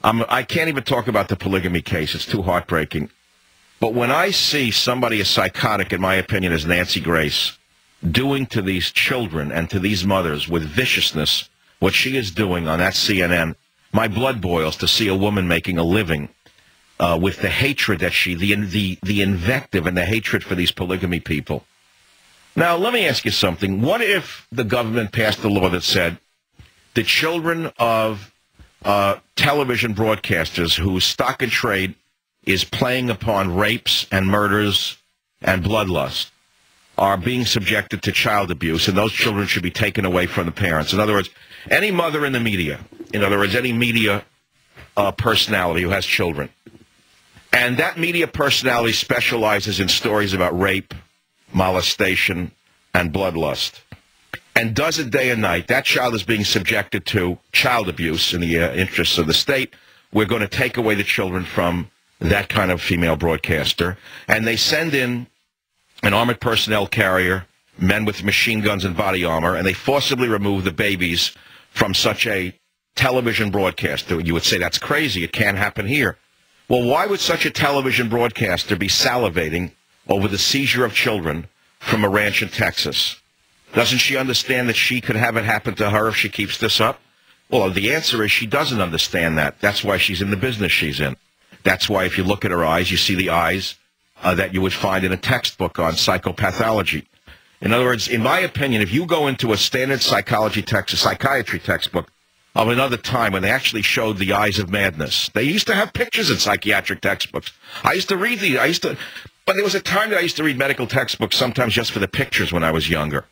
I can't even talk about the polygamy case. It's too heartbreaking. But when I see somebody as psychotic, in my opinion, as Nancy Grace, doing to these children and to these mothers with viciousness what she is doing on that CNN, my blood boils to see a woman making a living with the hatred that the invective and the hatred for these polygamy people. Now, let me ask you something. What if the government passed a law that said the children of television broadcasters whose stock and trade is playing upon rapes and murders and bloodlust are being subjected to child abuse, and those children should be taken away from the parents? In other words, any mother in the media, in other words, any media personality who has children, and that media personality specializes in stories about rape, molestation, and bloodlust, and does it day and night, that child is being subjected to child abuse in the interests of the state. We're going to take away the children from that kind of female broadcaster, and they send in an armored personnel carrier, men with machine guns and body armor, and they forcibly remove the babies from such a television broadcaster. You would say that's crazy. It can't happen here. Well, why would such a television broadcaster be salivating over the seizure of children from a ranch in Texas? Doesn't she understand that she could have it happen to her if she keeps this up? Well, the answer is she doesn't understand that. That's why she's in the business she's in. That's why if you look at her eyes, you see the eyes that you would find in a textbook on psychopathology. In other words, in my opinion, if you go into a standard psychiatry textbook of another time when they actually showed the eyes of madness, they used to have pictures in psychiatric textbooks. I used to read these. But there was a time that I used to read medical textbooks sometimes just for the pictures when I was younger.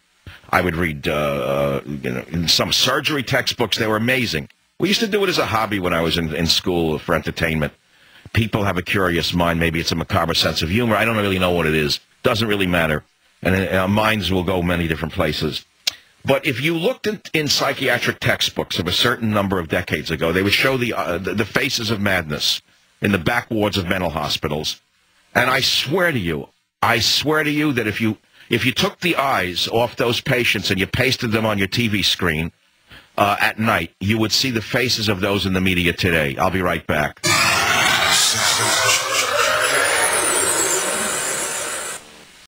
I would read, in some surgery textbooks. They were amazing. We used to do it as a hobby when I was in school for entertainment. People have a curious mind. Maybe it's a macabre sense of humor. I don't really know what it is. Doesn't really matter. And our minds will go many different places. But if you looked in psychiatric textbooks of a certain number of decades ago, they would show the faces of madness in the back wards of mental hospitals. And I swear to you that if you took the eyes off those patients and you pasted them on your TV screen at night, you would see the faces of those in the media today. I'll be right back.